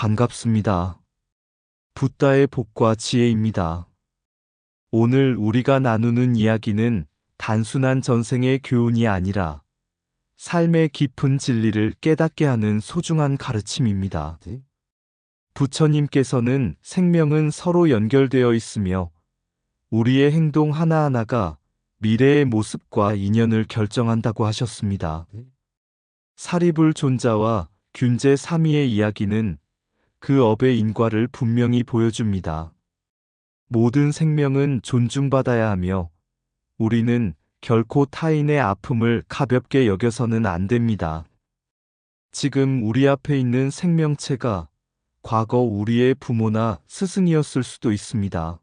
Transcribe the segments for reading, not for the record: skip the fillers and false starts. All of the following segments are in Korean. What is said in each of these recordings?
반갑습니다. 붓다의 복과 지혜입니다. 오늘 우리가 나누는 이야기는 단순한 전생의 교훈이 아니라 삶의 깊은 진리를 깨닫게 하는 소중한 가르침입니다. 부처님께서는 생명은 서로 연결되어 있으며 우리의 행동 하나하나가 미래의 모습과 인연을 결정한다고 하셨습니다. 사리불 존자와 균제 사미의 이야기는 그 업의 인과를 분명히 보여줍니다. 모든 생명은 존중받아야 하며 우리는 결코 타인의 아픔을 가볍게 여겨서는 안 됩니다. 지금 우리 앞에 있는 생명체가 과거 우리의 부모나 스승이었을 수도 있습니다.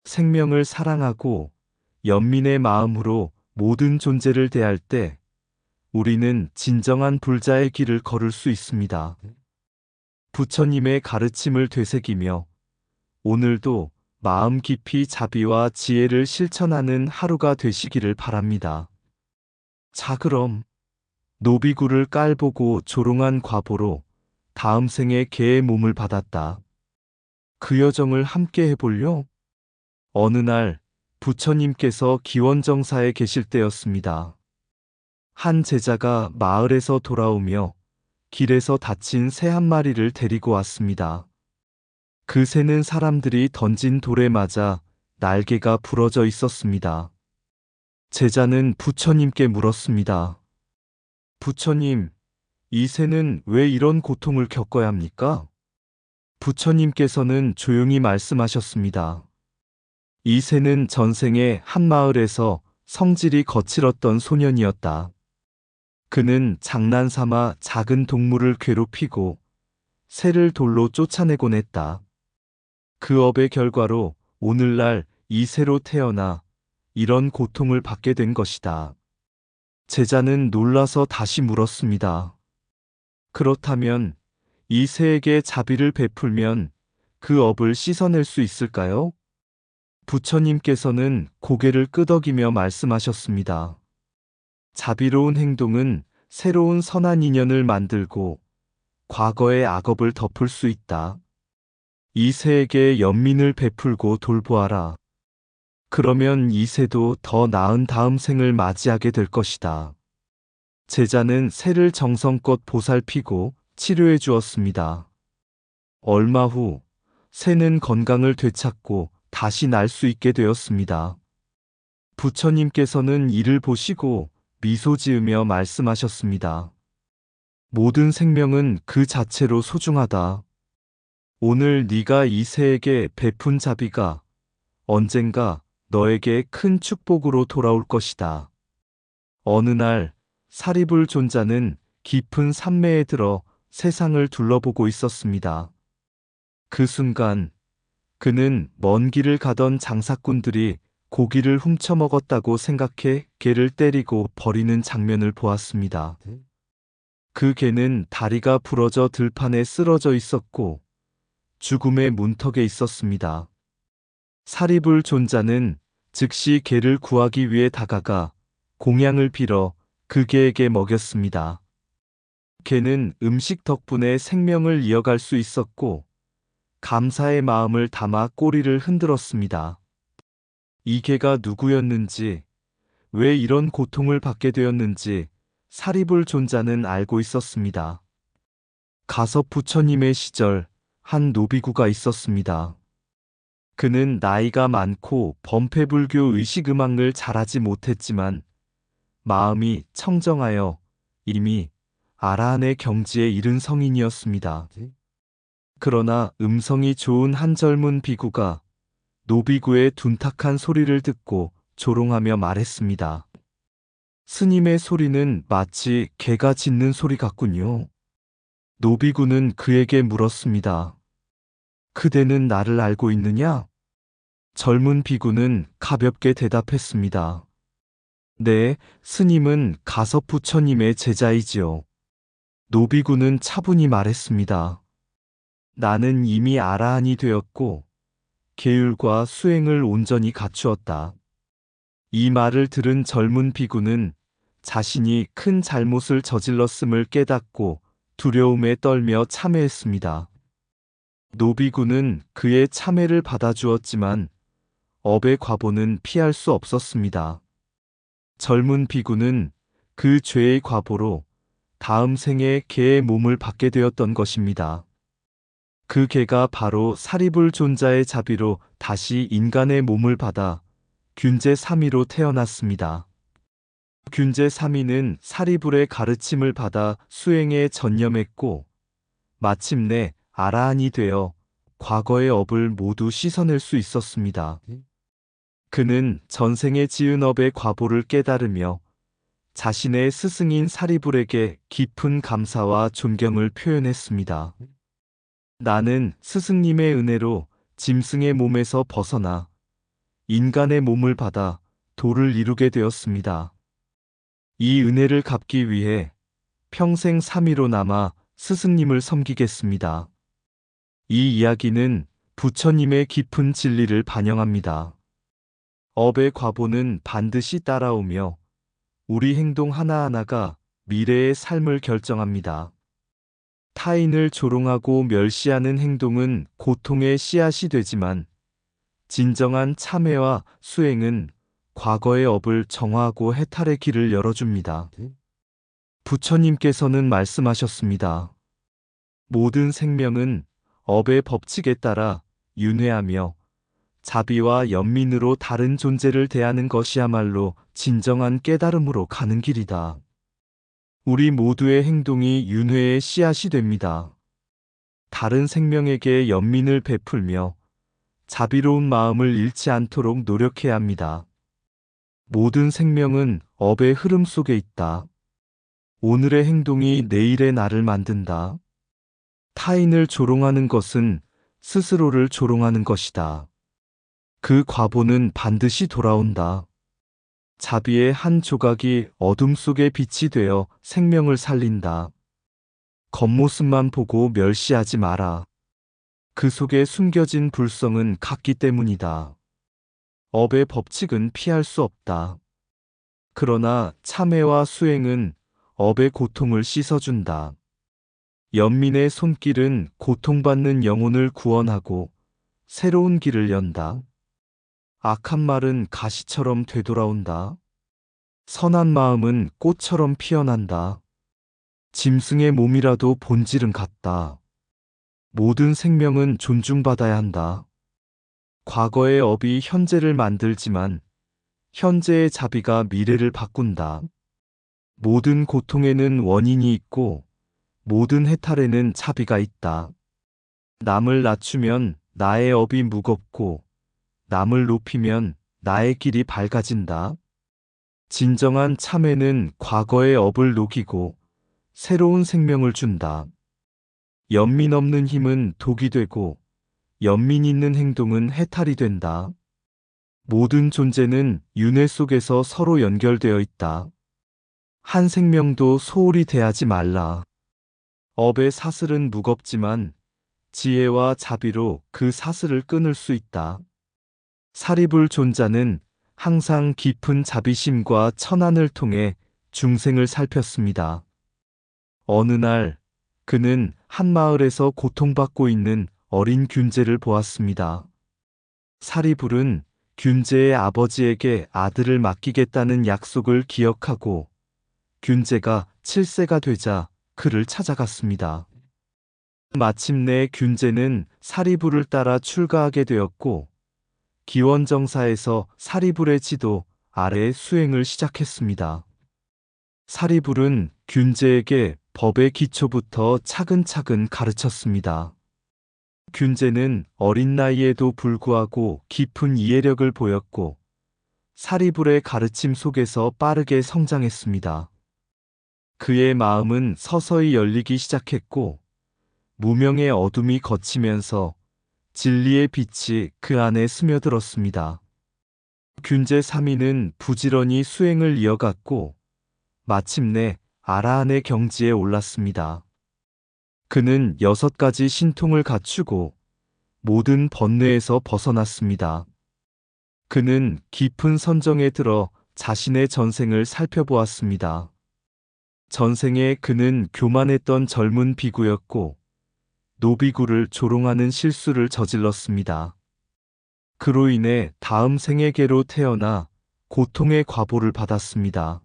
생명을 사랑하고 연민의 마음으로 모든 존재를 대할 때 우리는 진정한 불자의 길을 걸을 수 있습니다. 부처님의 가르침을 되새기며 오늘도 마음 깊이 자비와 지혜를 실천하는 하루가 되시기를 바랍니다. 자, 그럼 노비구를 깔보고 조롱한 과보로 다음 생에 개의 몸을 받았다. 그 여정을 함께 해볼요? 어느 날 부처님께서 기원정사에 계실 때였습니다. 한 제자가 마을에서 돌아오며 길에서 다친 새 한 마리를 데리고 왔습니다. 그 새는 사람들이 던진 돌에 맞아 날개가 부러져 있었습니다. 제자는 부처님께 물었습니다. 부처님, 이 새는 왜 이런 고통을 겪어야 합니까? 부처님께서는 조용히 말씀하셨습니다. 이 새는 전생에 한 마을에서 성질이 거칠었던 소년이었다. 그는 장난삼아 작은 동물을 괴롭히고 새를 돌로 쫓아내곤 했다. 그 업의 결과로 오늘날 이 새로 태어나 이런 고통을 받게 된 것이다. 제자는 놀라서 다시 물었습니다. 그렇다면 이 새에게 자비를 베풀면 그 업을 씻어낼 수 있을까요? 부처님께서는 고개를 끄덕이며 말씀하셨습니다. 자비로운 행동은 새로운 선한 인연을 만들고 과거의 악업을 덮을 수 있다. 이 새에게 연민을 베풀고 돌보아라. 그러면 이 새도 더 나은 다음 생을 맞이하게 될 것이다. 제자는 새를 정성껏 보살피고 치료해 주었습니다. 얼마 후 새는 건강을 되찾고 다시 날 수 있게 되었습니다. 부처님께서는 이를 보시고 미소 지으며 말씀하셨습니다. 모든 생명은 그 자체로 소중하다. 오늘 네가 이 새에게 베푼 자비가 언젠가 너에게 큰 축복으로 돌아올 것이다. 어느 날 사리불 존자는 깊은 산매에 들어 세상을 둘러보고 있었습니다. 그 순간 그는 먼 길을 가던 장사꾼들이 고기를 훔쳐먹었다고 생각해 개를 때리고 버리는 장면을 보았습니다. 그 개는 다리가 부러져 들판에 쓰러져 있었고 죽음의 문턱에 있었습니다. 사리불 존자는 즉시 개를 구하기 위해 다가가 공양을 빌어 그 개에게 먹였습니다. 개는 음식 덕분에 생명을 이어갈 수 있었고 감사의 마음을 담아 꼬리를 흔들었습니다. 이 개가 누구였는지, 왜 이런 고통을 받게 되었는지 사리불 존자는 알고 있었습니다. 가섭 부처님의 시절 한 노비구가 있었습니다. 그는 나이가 많고 범패불교 의식음악을 잘하지 못했지만 마음이 청정하여 이미 아라한의 경지에 이른 성인이었습니다. 그러나 음성이 좋은 한 젊은 비구가 노비구의 둔탁한 소리를 듣고 조롱하며 말했습니다. 스님의 소리는 마치 개가 짖는 소리 같군요. 노비구는 그에게 물었습니다. 그대는 나를 알고 있느냐? 젊은 비구는 가볍게 대답했습니다. 네, 스님은 가섭 부처님의 제자이지요. 노비구는 차분히 말했습니다. 나는 이미 아라한이 되었고 계율과 수행을 온전히 갖추었다. 이 말을 들은 젊은 비구는 자신이 큰 잘못을 저질렀음을 깨닫고 두려움에 떨며 참회했습니다. 노비군은 그의 참회를 받아주었지만 업의 과보는 피할 수 없었습니다. 젊은 비구는 그 죄의 과보로 다음 생에 개의 몸을 받게 되었던 것입니다. 그 개가 바로 사리불 존자의 자비로 다시 인간의 몸을 받아 균제 3위로 태어났습니다. 균제 3위는 사리불의 가르침을 받아 수행에 전념했고 마침내 아라한이 되어 과거의 업을 모두 씻어낼 수 있었습니다. 그는 전생에 지은 업의 과보를 깨달으며 자신의 스승인 사리불에게 깊은 감사와 존경을 표현했습니다. 나는 스승님의 은혜로 짐승의 몸에서 벗어나 인간의 몸을 받아 도를 이루게 되었습니다. 이 은혜를 갚기 위해 평생 3위로 남아 스승님을 섬기겠습니다. 이 이야기는 부처님의 깊은 진리를 반영합니다. 업의 과보는 반드시 따라오며 우리 행동 하나하나가 미래의 삶을 결정합니다. 타인을 조롱하고 멸시하는 행동은 고통의 씨앗이 되지만 진정한 참회와 수행은 과거의 업을 정화하고 해탈의 길을 열어줍니다. 부처님께서는 말씀하셨습니다. 모든 생명은 업의 법칙에 따라 윤회하며 자비와 연민으로 다른 존재를 대하는 것이야말로 진정한 깨달음으로 가는 길이다. 우리 모두의 행동이 윤회의 씨앗이 됩니다. 다른 생명에게 연민을 베풀며 자비로운 마음을 잃지 않도록 노력해야 합니다. 모든 생명은 업의 흐름 속에 있다. 오늘의 행동이 내일의 나를 만든다. 타인을 조롱하는 것은 스스로를 조롱하는 것이다. 그 과보는 반드시 돌아온다. 자비의 한 조각이 어둠 속에 빛이 되어 생명을 살린다. 겉모습만 보고 멸시하지 마라. 그 속에 숨겨진 불성은 같기 때문이다. 업의 법칙은 피할 수 없다. 그러나 참회와 수행은 업의 고통을 씻어준다. 연민의 손길은 고통받는 영혼을 구원하고 새로운 길을 연다. 악한 말은 가시처럼 되돌아온다. 선한 마음은 꽃처럼 피어난다. 짐승의 몸이라도 본질은 같다. 모든 생명은 존중받아야 한다. 과거의 업이 현재를 만들지만 현재의 자비가 미래를 바꾼다. 모든 고통에는 원인이 있고 모든 해탈에는 자비가 있다. 남을 낮추면 나의 업이 무겁고 남을 높이면 나의 길이 밝아진다. 진정한 참회는 과거의 업을 녹이고 새로운 생명을 준다. 연민 없는 힘은 독이 되고 연민 있는 행동은 해탈이 된다. 모든 존재는 윤회 속에서 서로 연결되어 있다. 한 생명도 소홀히 대하지 말라. 업의 사슬은 무겁지만 지혜와 자비로 그 사슬을 끊을 수 있다. 사리불 존자는 항상 깊은 자비심과 천안을 통해 중생을 살폈습니다. 어느 날 그는 한 마을에서 고통받고 있는 어린 균제를 보았습니다. 사리불은 균제의 아버지에게 아들을 맡기겠다는 약속을 기억하고 균제가 7세가 되자 그를 찾아갔습니다. 마침내 균제는 사리불을 따라 출가하게 되었고 기원정사에서 사리불의 지도 아래 수행을 시작했습니다. 사리불은 균제에게 법의 기초부터 차근차근 가르쳤습니다. 균제는 어린 나이에도 불구하고 깊은 이해력을 보였고 사리불의 가르침 속에서 빠르게 성장했습니다. 그의 마음은 서서히 열리기 시작했고 무명의 어둠이 걷히면서 진리의 빛이 그 안에 스며들었습니다. 균제 3위는 부지런히 수행을 이어갔고 마침내 아라한의 경지에 올랐습니다. 그는 6가지 신통을 갖추고 모든 번뇌에서 벗어났습니다. 그는 깊은 선정에 들어 자신의 전생을 살펴보았습니다. 전생에 그는 교만했던 젊은 비구였고 노비구를 조롱하는 실수를 저질렀습니다. 그로 인해 다음 생에게로 태어나 고통의 과보를 받았습니다.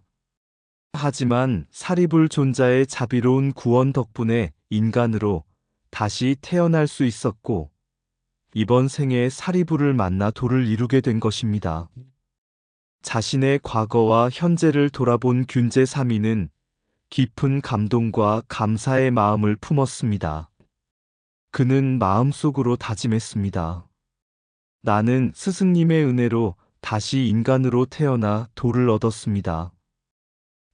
하지만 사리불 존자의 자비로운 구원 덕분에 인간으로 다시 태어날 수 있었고, 이번 생에 사리불을 만나 도를 이루게 된 것입니다. 자신의 과거와 현재를 돌아본 균제 사미는 깊은 감동과 감사의 마음을 품었습니다. 그는 마음속으로 다짐했습니다. 나는 스승님의 은혜로 다시 인간으로 태어나 도를 얻었습니다.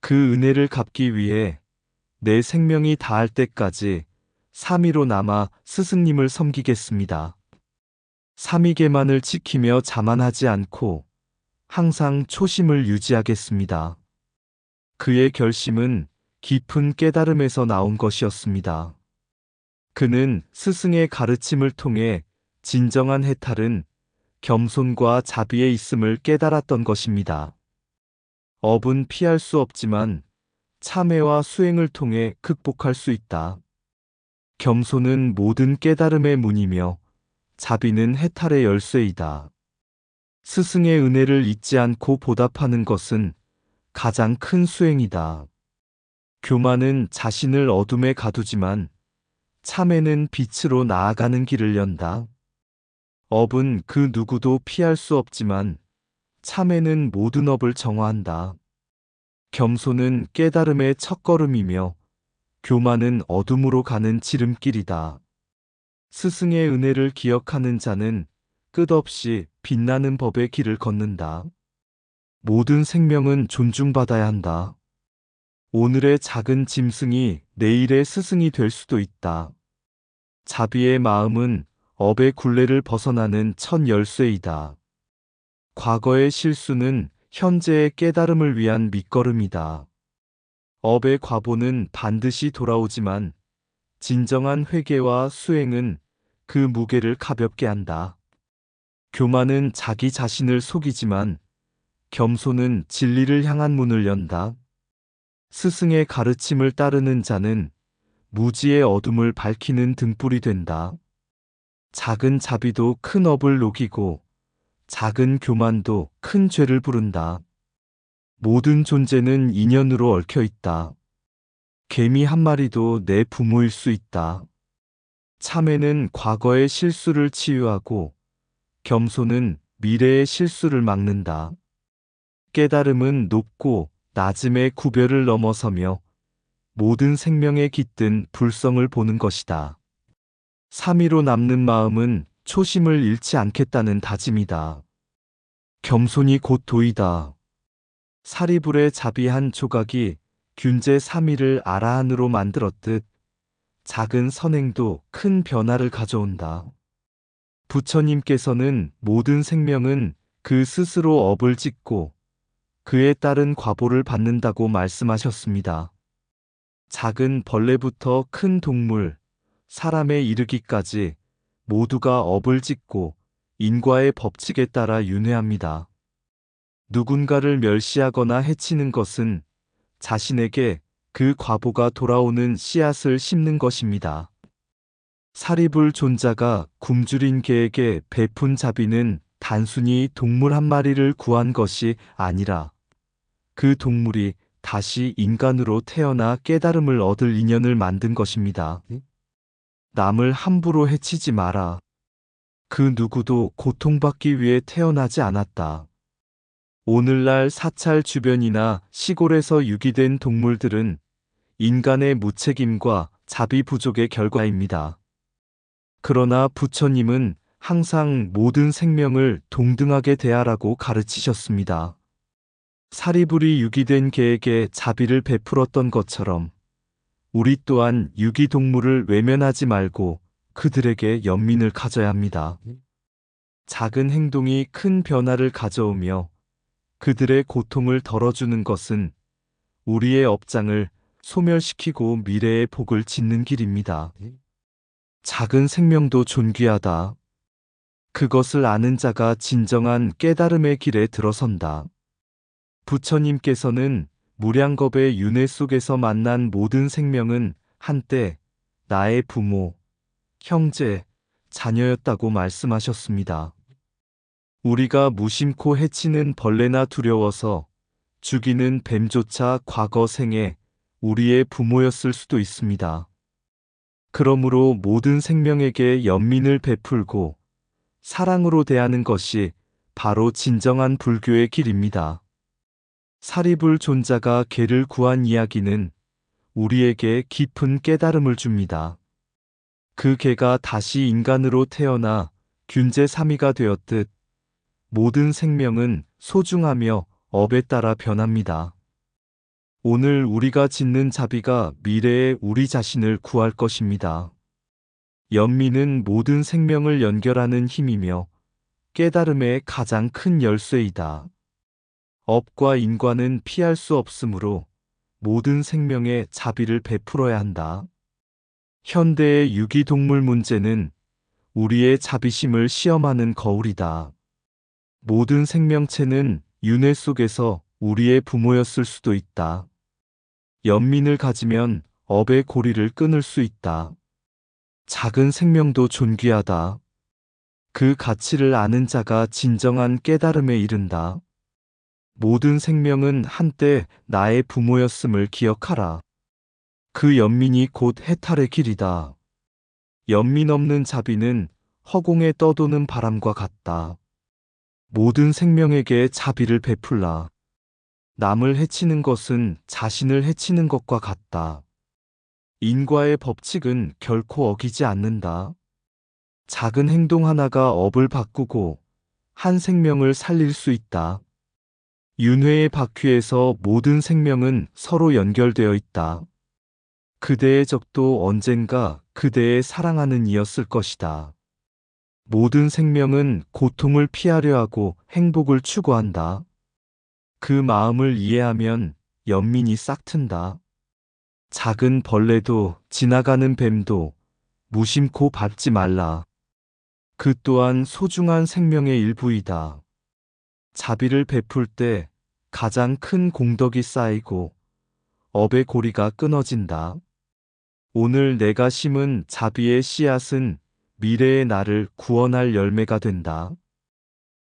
그 은혜를 갚기 위해 내 생명이 다할 때까지 사미로 남아 스승님을 섬기겠습니다. 사미계만을 지키며 자만하지 않고 항상 초심을 유지하겠습니다. 그의 결심은 깊은 깨달음에서 나온 것이었습니다. 그는 스승의 가르침을 통해 진정한 해탈은 겸손과 자비에 있음을 깨달았던 것입니다. 업은 피할 수 없지만 참회와 수행을 통해 극복할 수 있다. 겸손은 모든 깨달음의 문이며 자비는 해탈의 열쇠이다. 스승의 은혜를 잊지 않고 보답하는 것은 가장 큰 수행이다. 교만은 자신을 어둠에 가두지만 참회는 빛으로 나아가는 길을 연다. 업은 그 누구도 피할 수 없지만 참회는 모든 업을 정화한다. 겸손은 깨달음의 첫걸음이며 교만은 어둠으로 가는 지름길이다. 스승의 은혜를 기억하는 자는 끝없이 빛나는 법의 길을 걷는다. 모든 생명은 존중받아야 한다. 오늘의 작은 짐승이 내일의 스승이 될 수도 있다. 자비의 마음은 업의 굴레를 벗어나는 첫 열쇠이다. 과거의 실수는 현재의 깨달음을 위한 밑거름이다. 업의 과보는 반드시 돌아오지만 진정한 회개와 수행은 그 무게를 가볍게 한다. 교만은 자기 자신을 속이지만 겸손은 진리를 향한 문을 연다. 스승의 가르침을 따르는 자는 무지의 어둠을 밝히는 등불이 된다. 작은 자비도 큰 업을 녹이고 작은 교만도 큰 죄를 부른다. 모든 존재는 인연으로 얽혀 있다. 개미 한 마리도 내 부모일 수 있다. 참회는 과거의 실수를 치유하고 겸손은 미래의 실수를 막는다. 깨달음은 높고 낮음의 구별을 넘어서며 모든 생명에 깃든 불성을 보는 것이다. 사미로 남는 마음은 초심을 잃지 않겠다는 다짐이다. 겸손이 곧 도이다. 사리불의 자비 한 조각이 균제 사미를 아라한으로 만들었듯 작은 선행도 큰 변화를 가져온다. 부처님께서는 모든 생명은 그 스스로 업을 짓고 그에 따른 과보를 받는다고 말씀하셨습니다. 작은 벌레부터 큰 동물, 사람에 이르기까지 모두가 업을 짓고 인과의 법칙에 따라 윤회합니다. 누군가를 멸시하거나 해치는 것은 자신에게 그 과보가 돌아오는 씨앗을 심는 것입니다. 사리불 존자가 굶주린 개에게 베푼 자비는 단순히 동물 한 마리를 구한 것이 아니라 그 동물이 다시 인간으로 태어나 깨달음을 얻을 인연을 만든 것입니다. 남을 함부로 해치지 마라. 그 누구도 고통받기 위해 태어나지 않았다. 오늘날 사찰 주변이나 시골에서 유기된 동물들은 인간의 무책임과 자비 부족의 결과입니다. 그러나 부처님은 항상 모든 생명을 동등하게 대하라고 가르치셨습니다. 사리불이 유기된 개에게 자비를 베풀었던 것처럼 우리 또한 유기동물을 외면하지 말고 그들에게 연민을 가져야 합니다. 작은 행동이 큰 변화를 가져오며 그들의 고통을 덜어주는 것은 우리의 업장을 소멸시키고 미래의 복을 짓는 길입니다. 작은 생명도 존귀하다. 그것을 아는 자가 진정한 깨달음의 길에 들어선다. 부처님께서는 무량겁의 윤회 속에서 만난 모든 생명은 한때 나의 부모, 형제, 자녀였다고 말씀하셨습니다. 우리가 무심코 해치는 벌레나 두려워서 죽이는 뱀조차 과거 생에 우리의 부모였을 수도 있습니다. 그러므로 모든 생명에게 연민을 베풀고 사랑으로 대하는 것이 바로 진정한 불교의 길입니다. 사리불 존자가 개를 구한 이야기는 우리에게 깊은 깨달음을 줍니다. 그 개가 다시 인간으로 태어나 균제삼이가 되었듯 모든 생명은 소중하며 업에 따라 변합니다. 오늘 우리가 짓는 자비가 미래에 우리 자신을 구할 것입니다. 연민은 모든 생명을 연결하는 힘이며 깨달음의 가장 큰 열쇠이다. 업과 인과는 피할 수 없으므로 모든 생명에 자비를 베풀어야 한다. 현대의 유기동물 문제는 우리의 자비심을 시험하는 거울이다. 모든 생명체는 윤회 속에서 우리의 부모였을 수도 있다. 연민을 가지면 업의 고리를 끊을 수 있다. 작은 생명도 존귀하다. 그 가치를 아는 자가 진정한 깨달음에 이른다. 모든 생명은 한때 나의 부모였음을 기억하라. 그 연민이 곧 해탈의 길이다. 연민 없는 자비는 허공에 떠도는 바람과 같다. 모든 생명에게 자비를 베풀라. 남을 해치는 것은 자신을 해치는 것과 같다. 인과의 법칙은 결코 어기지 않는다. 작은 행동 하나가 업을 바꾸고 한 생명을 살릴 수 있다. 윤회의 바퀴에서 모든 생명은 서로 연결되어 있다. 그대의 적도 언젠가 그대의 사랑하는 이였을 것이다. 모든 생명은 고통을 피하려 하고 행복을 추구한다. 그 마음을 이해하면 연민이 싹튼다. 작은 벌레도 지나가는 뱀도 무심코 밟지 말라. 그 또한 소중한 생명의 일부이다. 자비를 베풀 때 가장 큰 공덕이 쌓이고 업의 고리가 끊어진다. 오늘 내가 심은 자비의 씨앗은 미래의 나를 구원할 열매가 된다.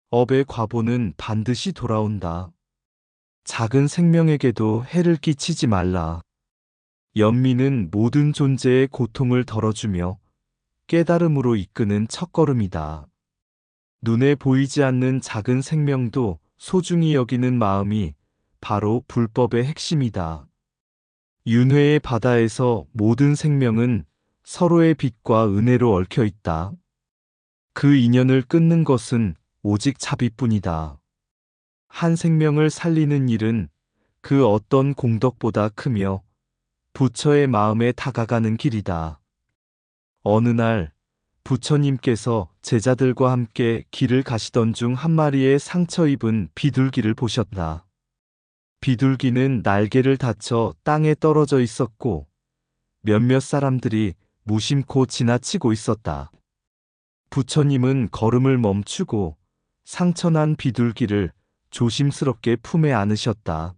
업의 과보는 반드시 돌아온다. 작은 생명에게도 해를 끼치지 말라. 연민은 모든 존재의 고통을 덜어주며 깨달음으로 이끄는 첫걸음이다. 눈에 보이지 않는 작은 생명도 소중히 여기는 마음이 바로 불법의 핵심이다. 윤회의 바다에서 모든 생명은 서로의 빛과 은혜로 얽혀 있다. 그 인연을 끊는 것은 오직 자비뿐이다. 한 생명을 살리는 일은 그 어떤 공덕보다 크며 부처의 마음에 다가가는 길이다. 어느 날 부처님께서 제자들과 함께 길을 가시던 중 한 마리의 상처 입은 비둘기를 보셨다. 비둘기는 날개를 다쳐 땅에 떨어져 있었고 몇몇 사람들이 무심코 지나치고 있었다. 부처님은 걸음을 멈추고 상처난 비둘기를 조심스럽게 품에 안으셨다.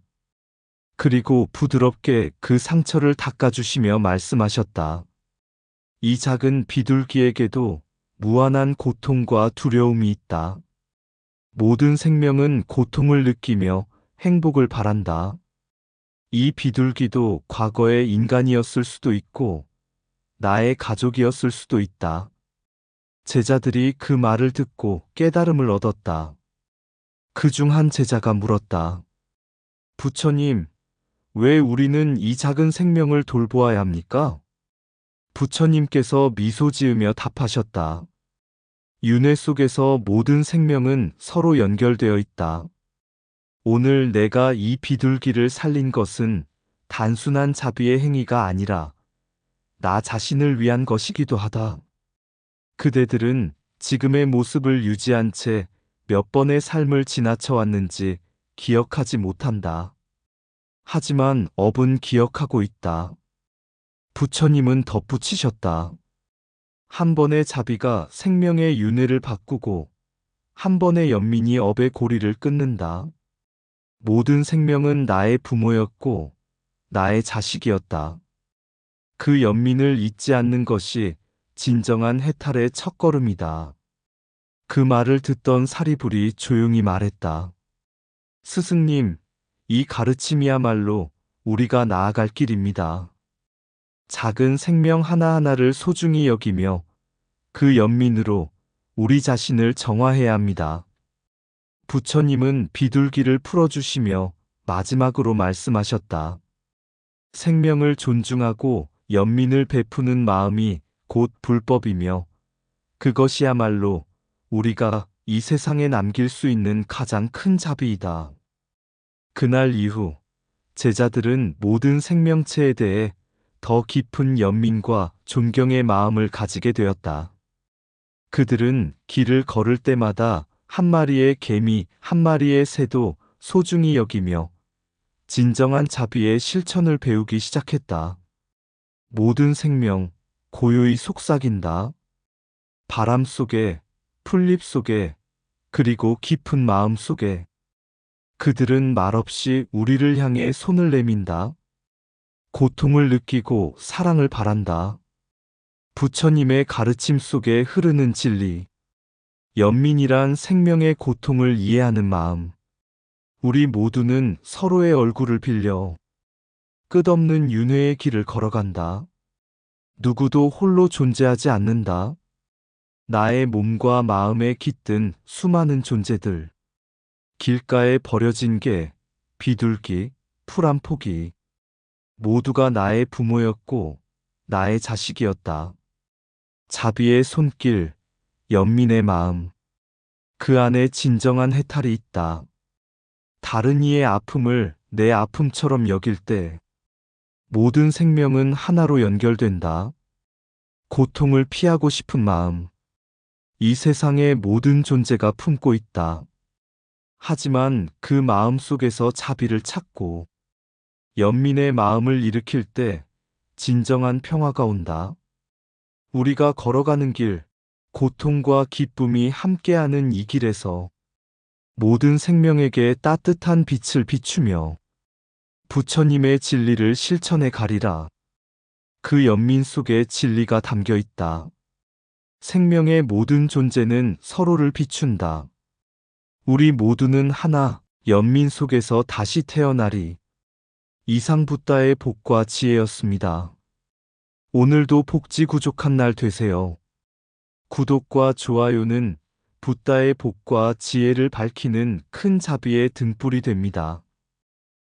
그리고 부드럽게 그 상처를 닦아주시며 말씀하셨다. 이 작은 비둘기에게도 무한한 고통과 두려움이 있다. 모든 생명은 고통을 느끼며 행복을 바란다. 이 비둘기도 과거의 인간이었을 수도 있고 나의 가족이었을 수도 있다. 제자들이 그 말을 듣고 깨달음을 얻었다. 그 중 한 제자가 물었다. 부처님, 왜 우리는 이 작은 생명을 돌보아야 합니까? 부처님께서 미소 지으며 답하셨다. 윤회 속에서 모든 생명은 서로 연결되어 있다. 오늘 내가 이 비둘기를 살린 것은 단순한 자비의 행위가 아니라 나 자신을 위한 것이기도 하다. 그대들은 지금의 모습을 유지한 채 몇 번의 삶을 지나쳐 왔는지 기억하지 못한다. 하지만 업은 기억하고 있다. 부처님은 덧붙이셨다. 한 번의 자비가 생명의 윤회를 바꾸고 한 번의 연민이 업의 고리를 끊는다. 모든 생명은 나의 부모였고 나의 자식이었다. 그 연민을 잊지 않는 것이 진정한 해탈의 첫걸음이다. 그 말을 듣던 사리불이 조용히 말했다. 스승님, 이 가르침이야말로 우리가 나아갈 길입니다. 작은 생명 하나하나를 소중히 여기며 그 연민으로 우리 자신을 정화해야 합니다. 부처님은 비둘기를 풀어주시며 마지막으로 말씀하셨다. 생명을 존중하고 연민을 베푸는 마음이 곧 불법이며 그것이야말로 우리가 이 세상에 남길 수 있는 가장 큰 자비이다. 그날 이후 제자들은 모든 생명체에 대해 더 깊은 연민과 존경의 마음을 가지게 되었다. 그들은 길을 걸을 때마다 한 마리의 개미, 한 마리의 새도 소중히 여기며 진정한 자비의 실천을 배우기 시작했다. 모든 생명 고요히 속삭인다. 바람 속에, 풀잎 속에, 그리고 깊은 마음 속에 그들은 말없이 우리를 향해 손을 내민다. 고통을 느끼고 사랑을 바란다. 부처님의 가르침 속에 흐르는 진리. 연민이란 생명의 고통을 이해하는 마음. 우리 모두는 서로의 얼굴을 빌려 끝없는 윤회의 길을 걸어간다. 누구도 홀로 존재하지 않는다. 나의 몸과 마음에 깃든 수많은 존재들. 길가에 버려진 개, 비둘기, 풀 한 포기. 모두가 나의 부모였고 나의 자식이었다. 자비의 손길, 연민의 마음. 그 안에 진정한 해탈이 있다. 다른 이의 아픔을 내 아픔처럼 여길 때 모든 생명은 하나로 연결된다. 고통을 피하고 싶은 마음. 이 세상의 모든 존재가 품고 있다. 하지만 그 마음 속에서 자비를 찾고 연민의 마음을 일으킬 때 진정한 평화가 온다. 우리가 걸어가는 길, 고통과 기쁨이 함께하는 이 길에서 모든 생명에게 따뜻한 빛을 비추며 부처님의 진리를 실천해 가리라. 그 연민 속에 진리가 담겨 있다. 생명의 모든 존재는 서로를 비춘다. 우리 모두는 하나, 연민 속에서 다시 태어나리. 이상 붓다의 복과 지혜였습니다. 오늘도 복지 구족한 날 되세요. 구독과 좋아요는 붓다의 복과 지혜를 밝히는 큰 자비의 등불이 됩니다.